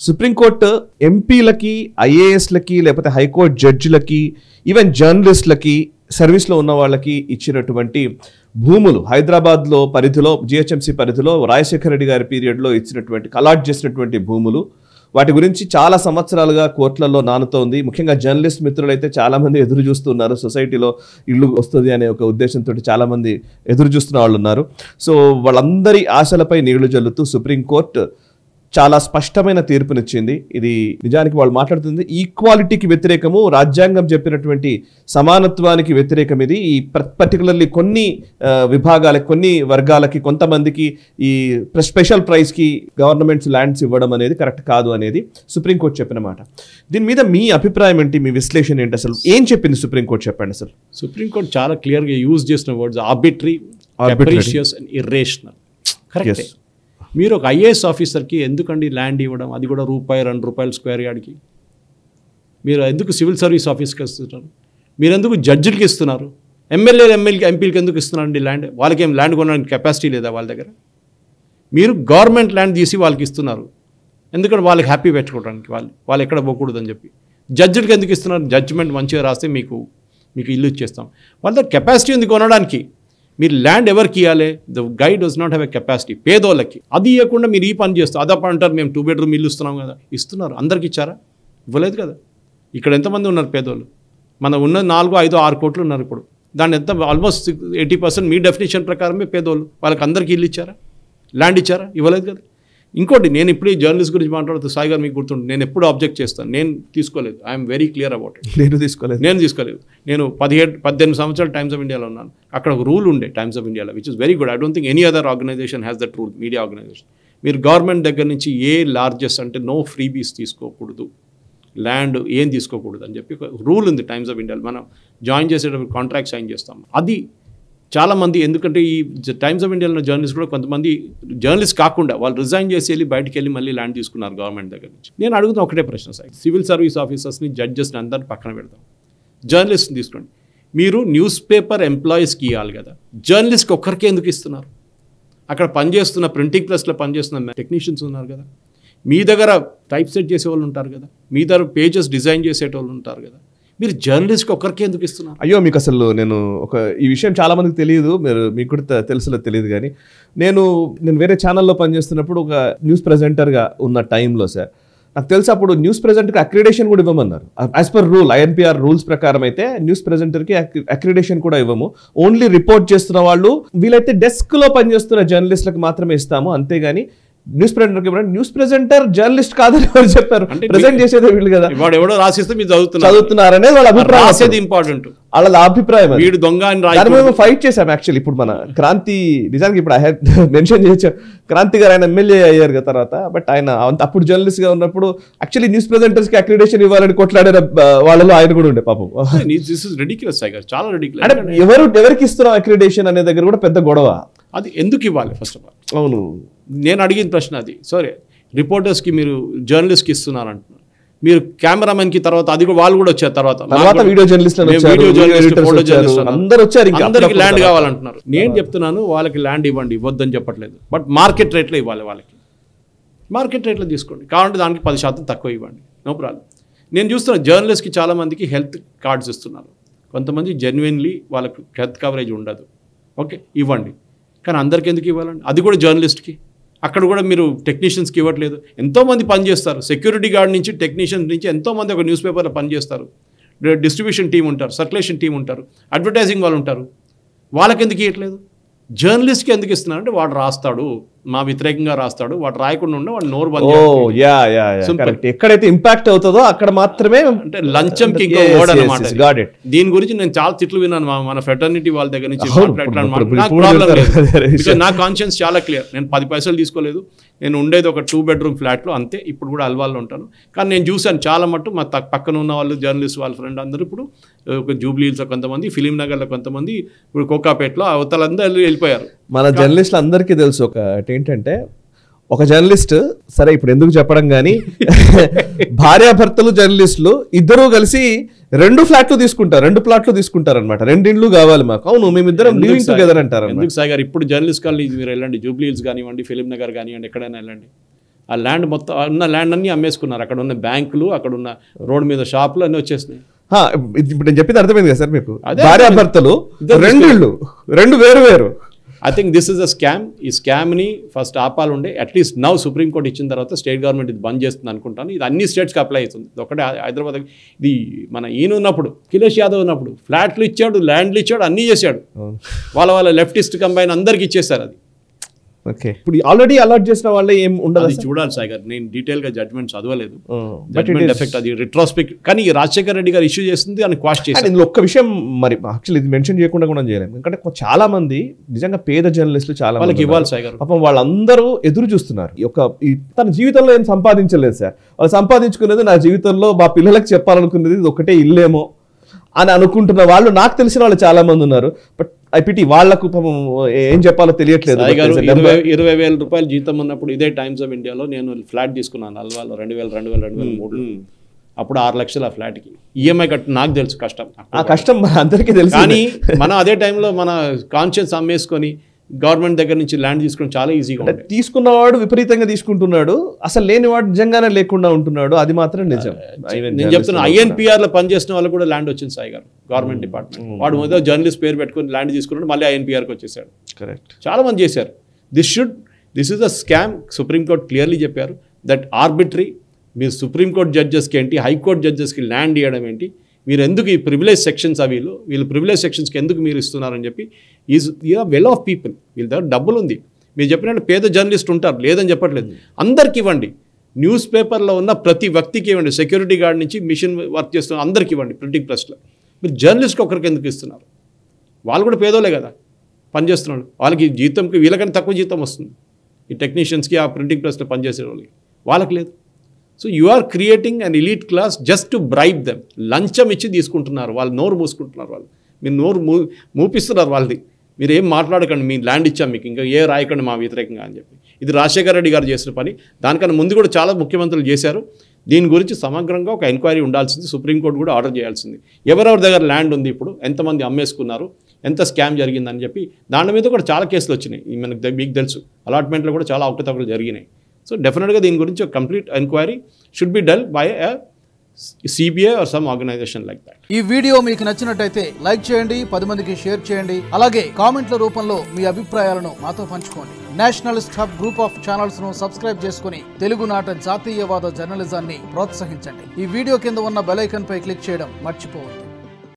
Supreme court ఎంపీలకి, ఐఏఎస్లకి, లేకపోతే high court జడ్జిలకి, even జర్నలిస్టులకి, సర్వీస్లో ఉన్న వాళ్ళకి ఇచ్చినటువంటి భూములు హైదరాబాద్లో పరిధిలో, జిహెచ్ఎంసీ పరిధిలో రాజశేఖర రెడ్డి గారి పీరియడ్లో ఇచ్చినటువంటి అలాట్ చేసినటువంటి భూములు, వాటి గురించి చాలా సంవత్సరాలుగా కోర్టులలో నానుతోంది. ముఖ్యంగా జర్నలిస్ట్ మిత్రులు అయితే చాలా మంది ఎదురు చూస్తున్నారు. సొసైటీలో ఇల్లు వస్తుంది అనే ఒక ఉద్దేశంతో చాలా మంది ఎదురు చూస్తున్న వాళ్ళు ఉన్నారు. సో వాళ్ళందరి ఆశలపై నీళ్లు జల్లుతూ సుప్రీంకోర్టు చాలా స్పష్టమైన తీర్పునిచ్చింది. ఇది నిజానికి వాళ్ళు మాట్లాడుతుంది ఈక్వాలిటీకి వ్యతిరేకము, రాజ్యాంగం చెప్పినటువంటి సమానత్వానికి వ్యతిరేకం. ఇది ఈ పర్టికులర్లీ కొన్ని విభాగాలకి, కొన్ని వర్గాలకి, కొంతమందికి ఈ స్పెషల్ ప్రైస్కి గవర్నమెంట్స్ ల్యాండ్స్ ఇవ్వడం అనేది కరెక్ట్ కాదు అనేది సుప్రీంకోర్టు చెప్పిన మాట. దీని మీద మీ అభిప్రాయం ఏంటి, మీ విశ్లేషణ ఏంటి? అసలు ఏం చెప్పింది సుప్రీంకోర్టు, చెప్పండి. అసలు సుప్రీంకోర్టు చాలా క్లియర్గా యూజ్ చేసిన words arbitrary, capricious and irrational. Correct. మీరు ఒక ఐఏఎస్ ఆఫీసర్కి ఎందుకండి ల్యాండ్ ఇవ్వడం, అది కూడా ₹2-2 స్క్వేర్ యార్డ్కి? మీరు ఎందుకు సివిల్ సర్వీస్ ఆఫీస్కి ఇస్తున్నారు? మీరు ఎందుకు జడ్జిలకి ఇస్తున్నారు? ఎంపీలకి ఎందుకు ఇస్తున్నారండి ల్యాండ్? వాళ్ళకి ఏం ల్యాండ్ కొనడానికి కెపాసిటీ లేదా వాళ్ళ దగ్గర? మీరు గవర్నమెంట్ ల్యాండ్ తీసి వాళ్ళకి ఇస్తున్నారు ఎందుకంటే వాళ్ళకి హ్యాపీ పెట్టుకోవడానికి, వాళ్ళు ఎక్కడ పోకూడదని చెప్పి. జడ్జిలకి ఎందుకు ఇస్తున్నారు? జడ్జిమెంట్ మంచిగా రాస్తే మీకు ఇల్లు ఇచ్చేస్తాం. వాళ్ళ దగ్గర కెపాసిటీ ఉంది కొనడానికి. మీరు ల్యాండ్ ఎవరికి ఇవ్వాలి? The guy does not have a capacity. పేదోళ్ళకి అది ఇవ్వకుండా మీరు ఈ పని చేస్తారు. అదప్ప అంటారు మేము 2 bedroom ఇల్లు ఇస్తున్నాం కదా. ఇస్తున్నారు. అందరికి ఇచ్చారా? ఇవ్వలేదు కదా. ఇక్కడ ఎంతమంది ఉన్నారు పేదోళ్ళు? మన ఉన్న 4, 5, 6 కోట్లు ఉన్నారు ఇప్పుడు. దాన్ని ఎంత ఆల్మోస్ట్ 80% మీ డెఫినేషన్ ప్రకారమే పేదోళ్ళు. వాళ్ళకి అందరికీ ఇల్లు ఇచ్చారా? ల్యాండ్ ఇచ్చారా? ఇవ్వలేదు కదా. ఇంకోటి, నేను ఇప్పుడు ఈ జర్నలిస్ట్ గురించి మాట్లాడుతూ సాయి గారు మీకు గుర్తుంటుంది, నేను ఎప్పుడు ఆబ్జెక్ట్ చేస్తాను. నేను తీసుకోలేదు. I'm very clear about it. నేను తీసుకోలేదు. నేను 18 సంవత్సరాలు టైమ్స్ ఆఫ్ ఇండియాలో ఉన్నాను. అక్కడ ఒక రూల్ ఉండే టైమ్స్ ఆఫ్ ఇండియాలో, which is very good. I don't think any other organization has that rule, media organization. మీరు గవర్నమెంట్ దగ్గర నుంచి ఏ లార్జెస్ట్ అంటే నో ఫ్రీబీస్ తీసుకోకూడదు, ల్యాండ్ ఏం తీసుకోకూడదు అని చెప్పి ఒక రూల్ ఉంది టైమ్స్ ఆఫ్ ఇండియాలో. మనం జాయిన్ చేసేటప్పుడు కాంట్రాక్ట్ సైన్ చేస్తాం. అది చాలామంది, ఎందుకంటే ఈ టైమ్స్ ఆఫ్ ఇండియాలో జర్నలిస్ట్ కూడా కొంతమంది జర్నలిస్ట్ కాకుండా వాళ్ళు రిజైన్ చేసి వెళ్ళి బయటికి వెళ్ళి మళ్ళీ ల్యాండ్ తీసుకున్నారు గవర్నమెంట్ దగ్గర నుంచి. నేను అడుగుతున్న ఒకటే ప్రశ్న సార్, సివిల్ సర్వీస్ ఆఫీసర్స్ని, జడ్జెస్ని అందరిని పక్కన పెడతాం, జర్నలిస్ట్ని తీసుకోండి. మీరు న్యూస్ పేపర్ ఎంప్లాయీస్కి ఇవ్వాలి కదా, జర్నలిస్ట్కి ఒక్కరికే ఎందుకు ఇస్తున్నారు? అక్కడ పనిచేస్తున్న ప్రింటింగ్ ప్రెస్లో పనిచేస్తున్న టెక్నీషియన్స్ ఉన్నారు కదా, మీ దగ్గర టైప్ సెట్ చేసేవాళ్ళు ఉంటారు కదా, మీ దగ్గర పేజెస్ డిజైన్ చేసేటోళ్ళు ఉంటారు కదా, మీరు జర్నలిస్ట్కి ఒక్కరికి ఎందుకు ఇస్తున్నారు? అయ్యో, మీకు అసలు నేను ఈ విషయం చాలా మందికి తెలియదు, మీకు కూడా తెలుసులో తెలియదు. కానీ నేను వేరే ఛానల్లో పనిచేస్తున్నప్పుడు ఒక న్యూస్ ప్రెజెంటర్గా ఉన్న టైంలో సార్ నాకు తెలుసు, అప్పుడు న్యూస్ ప్రెజెంటర్కి అక్రిడేషన్ కూడా ఇవ్వమన్నారు. As per rule, INPR rules ప్రకారం అయితే న్యూస్ ప్రెజెంటర్కి అక్రిడేషన్ కూడా ఇవ్వము. ఓన్లీ రిపోర్ట్ చేస్తున్న వాళ్ళు, వీలైతే డెస్క్లో పనిచేస్తున్న జర్నలిస్టులకు మాత్రమే ఇస్తాము, అంతేగాని న్యూస్ ప్రెజెంటర్ జర్నలిస్ట్ కాదని ఎవరు చెప్పారు? ప్రెజెంట్ చేసేది వీళ్ళు కదా, వాడు ఎవడో రాసిస్తే మీరు చదువుతున్నారనేది వాళ్ళ అభిప్రాయం. ఇంపార్టెంట్ వాళ్ళ అభిప్రాయం. వీడు దొంగ అని మేము ఫైట్ చేసాం యాక్చువల్లీ. ఇప్పుడు మన క్రాంతి, నిజానికి ఇప్పుడు మెన్షన్ చేయొచ్చు, క్రాంతి గారు ఆయన ఎమ్మెల్యే అయ్యారు కదా తర్వాత. బట్ ఆయన అప్పుడు జర్నలిస్ట్ గా ఉన్నప్పుడు యాక్చువల్లీ న్యూస్ ప్రెజెంటర్స్ కి అక్రిడేషన్ ఇవ్వాలని కొట్లాడిన వాళ్ళలో ఆయన కూడా ఉండే పాపం. చాలా రెడిక్యులస్. ఎవరికి ఇస్తున్నాం అక్రిడేషన్ అనే దగ్గర కూడా పెద్ద గొడవ. అది ఎందుకు ఇవ్వాలి ఫస్ట్ ఆఫ్ ఆల్? అవును, నేను అడిగిన ప్రశ్న అది. సరే, రిపోర్టర్స్కి మీరు జర్నలిస్ట్కి ఇస్తున్నారు అంటున్నారు, మీరు కెమెరామెన్కి తర్వాత అది కూడా వాళ్ళు కూడా వచ్చారు తర్వాత వీడియో జర్నలిస్ట్ అందరికి ల్యాండ్ కావాలంటున్నారు. నేను చెప్తున్నాను వాళ్ళకి ల్యాండ్ ఇవ్వండి, ఇవ్వద్దని చెప్పట్లేదు. బట్ మార్కెట్ రేట్లో ఇవ్వాలి వాళ్ళకి. మార్కెట్ రేట్లో తీసుకోండి, కావాలంటే దానికి 10% తక్కువ ఇవ్వండి, నో ప్రాబ్లం. నేను చూస్తున్నా జర్నలిస్ట్కి చాలామందికి హెల్త్ కార్డ్స్ ఇస్తున్నారు. కొంతమంది జెన్యున్లీ వాళ్ళకి హెల్త్ కవరేజ్ ఉండదు. ఓకే, ఇవ్వండి. కానీ అందరికి ఎందుకు ఇవ్వాలండి? అది కూడా జర్నలిస్ట్కి. అక్కడ కూడా మీరు టెక్నీషియన్స్కి ఇవ్వట్లేదు. ఎంతోమంది పనిచేస్తారు, సెక్యూరిటీ గార్డ్ నుంచి టెక్నీషియన్స్ నుంచి ఎంతోమంది ఒక న్యూస్ పేపర్లో పనిచేస్తారు. డిస్ట్రిబ్యూషన్ టీం ఉంటారు, సర్క్యులేషన్ టీం ఉంటారు, అడ్వర్టైజింగ్ వాళ్ళు ఉంటారు. వాళ్ళకి ఎందుకు ఇవ్వట్లేదు? జర్నలిస్ట్కి ఎందుకు ఇస్తున్నారంటే వాడు రాస్తాడు, మా వ్యతిరేకంగా రాస్తాడు, వాడు రాయకుండా ఉండే వాడు నోరు బంద్. ఎక్కడైతే ఇంపాక్ట్ అవుతుందో అక్కడ మాత్రమే, అంటే లంచంకి ఇంకో ఓడ్ అన్నమాట. దీని గురించి నేను చాలా తిట్లు విన్నాను మన ఫ్రెటర్నిటీ వాళ్ళ దగ్గర నుంచి. నా కాన్షియన్స్ చాలా క్లియర్. నేను 10 పైసలు తీసుకోలేదు. నేను ఉండేది ఒక 2 bedroom ఫ్లాట్లో అంతే. ఇప్పుడు కూడా అల్వాల్లో ఉంటాను. కానీ నేను చూశాను చాలా మట్టు మా పక్కన ఉన్న వాళ్ళు, జర్నలిస్ట్ వాళ్ళ ఫ్రెండ్ అందరూ ఇప్పుడు ఒక జూబ్లీహిల్స్లో కొంతమంది, ఫిలిం నగర్లో కొంతమంది, ఇప్పుడు కోకాపేటలో అవతలందరూ వెళ్ళిపోయారు. మన జర్నలిస్టులు అందరికీ తెలుసు ఒకటి ఏంటంటే, ఒక జర్నలిస్ట్, సరే ఇప్పుడు ఎందుకు చెప్పడం కానీ, భార్యాభర్తలు జర్నలిస్టులు ఇద్దరూ కలిసి 2 ఫ్లాట్లు తీసుకుంటారు, 2 ప్లాట్లు తీసుకుంటారు అనమాట. 2 ఇండ్లు కావాలి మాకు. అవును, మేమిద్దరం లివింగ్ టుగెదర్ అంటారు. ఎందుకు సాయి గారు ఇప్పుడు జర్నలిస్ట్ కాలనీ మీరు వెళ్ళండి, జూబ్లీహిల్స్ కానివ్వండి, ఫిలిం నగర్ కానివ్వండి, ఎక్కడైనా వెళ్ళండి, ఆ ల్యాండ్ మొత్తం ఉన్న ల్యాండ్ అన్నీ అమ్మేసుకున్నారు. అక్కడ ఉన్న బ్యాంకులు, అక్కడ ఉన్న రోడ్ మీద షాపులు అన్నీ వచ్చేసినాయి. ఇప్పుడు నేను చెప్పింది అర్థమైంది కదా సార్ మీకు? అదే భార్యాభర్తలు రెండు వేరు వేరు. I think this is a scam. ఈ స్కామ్ని ఫస్ట్ ఆపాలుండే. అట్లీస్ట్ నౌ సుప్రీంకోర్టు ఇచ్చిన తర్వాత స్టేట్ గవర్నమెంట్ ఇది బంద్ చేస్తుంది అనుకుంటాను. ఇది అన్ని స్టేట్స్కి అప్లై అవుతుంది. ఒకటే హైదరాబాద్, ఇది మన ఈయన ఉన్నప్పుడు, అఖిలేష్ యాదవ్ ఉన్నప్పుడు ఫ్లాట్లు ఇచ్చాడు, ల్యాండ్లు ఇచ్చాడు, అన్నీ చేశాడు. వాళ్ళ లెఫ్టిస్ట్ కంబైన్ అందరికి ఇచ్చేస్తారు. అది ఓకే. ఇప్పుడు ఆల్రెడీ అలాట్ చేసిన వాళ్ళే ఏం ఉండదు. అది చూడాలి సాగర్. నేను డీటెయిల్గా జడ్జ్మెంట్ చదవలేదు. జడ్జ్మెంట్ ఎఫెక్ట్ అది రిట్రోస్పెక్ట్. కానీ రాజశేఖర్ రెడ్డి గారు ఇష్యూ చేస్తుంది అని క్వాష్ చేసి. ఇందులో ఒక్క విషయం మరి యాక్చువల్లీ ఇది మెన్షన్ చేయకుండా కూడా చేయలేము. ఎందుకంటే చాలా మంది నిజంగా పేద జర్నలిస్టులు చాలా వాళ్ళకి ఇవ్వాలి సాగర్. పాపం వాళ్ళందరూ ఎదురు చూస్తున్నారు. తన జీవితంలో ఏం సంపాదించలేదు సార్. వాళ్ళు సంపాదించుకునేది నా జీవితంలో మా పిల్లలకు చెప్పాలనుకునేది ఇది ఒకటే ఇల్లేమో అని అనుకుంటున్న వాళ్ళు నాకు తెలిసిన వాళ్ళు చాలా మంది ఉన్నారు. బట్ ఐపీటీ వాళ్లకు ఏం చెప్పాలో తెలియట్లేదు. 20,000 రూపాయలు జీతం ఉన్నప్పుడు ఇదే టైమ్స్ ఆఫ్ ఇండియాలో నేను ఫ్లాట్ తీసుకున్నాను అల్వాలో 2003. అప్పుడు 6 లక్షలు ఆ ఫ్లాట్కి ఈఎంఐ కట్టి. నాకు తెలుసు కష్టం, ఆ కష్టం అందరికీ తెలుసు. కానీ మనం అదే టైంలో మన కాన్షియన్స్ అమ్మేసుకొని గవర్నమెంట్ దగ్గర నుంచి ల్యాండ్ తీసుకోవడం చాలా ఈజీగా ఉంటుంది. తీసుకున్నవాడు విపరీతంగా తీసుకుంటున్నాడు, అసలు లేనివాడు నిజంగానే లేకుండా ఉంటున్నాడు. అది మాత్రం నిజం. నేను చెప్తున్నా, ఐఎన్పిఆర్లో పనిచేసిన వాళ్ళు కూడా ల్యాండ్ వచ్చింది సాయి గారు. గవర్నమెంట్ డిపార్ట్మెంట్ వాడు మొదలు జర్నలిస్ట్ పేరు పెట్టుకుని ల్యాండ్ తీసుకున్నాడు, మళ్ళీ ఐఎన్పిఆర్కి వచ్చేసాడు. కరెక్ట్. చాలా మంది చేశారు. This is a scam. Supreme court clearly చెప్పారు దట్ ఆర్బిటరీ. మీరు సుప్రీంకోర్టు జడ్జెస్కి ఏంటి, హైకోర్టు జడ్జెస్కి ల్యాండ్ ఇవ్వడం ఏంటి, మీరు ఎందుకు ఈ ప్రివిలేజ్ సెక్షన్స్ వీళ్ళు ప్రివిలేజ్ సెక్షన్స్కి ఎందుకు మీరు ఇస్తున్నారని చెప్పి. ఈజ్ వెల్ ఆఫ్ పీపుల్, వీళ్ళ దగ్గర డబ్బులు ఉంది. మీరు చెప్పినట్టు పేద జర్నలిస్ట్ ఉంటారు, లేదని చెప్పట్లేదు. అందరికి ఇవ్వండి. న్యూస్ పేపర్లో ఉన్న ప్రతి వ్యక్తికి ఇవ్వండి. సెక్యూరిటీ గార్డ్ నుంచి మిషన్ వర్క్ చేస్తున్న అందరికి ఇవ్వండి. ప్రింటింగ్ ప్రెస్లో మీరు జర్నలిస్ట్కి ఒకరికి ఎందుకు ఇస్తున్నారు? వాళ్ళు కూడా పేదోలే కదా పనిచేస్తున్నాడు. వాళ్ళకి జీతంకి వీళ్ళకన్నా తక్కువ జీతం వస్తుంది. ఈ టెక్నీషియన్స్కి, ఆ ప్రింటింగ్ ప్రెస్లో పనిచేసే వాళ్ళకి లేదు. So you are creating an elite class just to bribe them. లంచం ఇచ్చి తీసుకుంటున్నారు వాళ్ళు, నోరు మూసుకుంటున్నారు వాళ్ళు. మీరు నోరు మూపిస్తున్నారు వాళ్ళది. మీరు ఏం మాట్లాడకండి, మీ ల్యాండ్ ఇచ్చాం మీకు, ఇంకా ఏ రాయకండి మా వ్యతిరేకంగా అని చెప్పి. ఇది రాజశేఖర రెడ్డి గారు చేసిన పని. దానికన్నా ముందు కూడా చాలా ముఖ్యమంత్రులు చేశారు. దీని గురించి సమగ్రంగా ఒక ఎంక్వైరీ ఉండాల్సింది. సుప్రీంకోర్టు కూడా ఆర్డర్ చేయాల్సింది. ఎవరెవరి దగ్గర ల్యాండ్ ఉంది, ఇప్పుడు ఎంతమంది అమ్మేసుకున్నారు, ఎంత స్కామ్ జరిగిందని చెప్పి. దాని మీద కూడా చాలా కేసులు వచ్చినాయి. మీకు తెలుసు, అలాట్మెంట్లో కూడా చాలా అవకతవకలు జరిగినాయి. సో డెఫినెట్గా దీని గురించి ఒక complete enquiry should be done by a CBI or some organization like that. ఈ వీడియో మీకు నచ్చినట్టయితే లైక్ చేయండి, 10 మందికి షేర్ చేయండి. అలాగే కామెంట్ల రూపంలో మీ అభిప్రాయాలను మాతో పంచుకోండి. Nationalist hub group of channels ను సబ్స్క్రైబ్ చేసుకుని తెలుగునాట జాతీయవాద జర్నలిజాన్ని ప్రోత్సహించండి. ఈ వీడియో కింద ఉన్న బెల్ ఐకాన్ పై క్లిక్ చేయడం మర్చిపోవద్దు.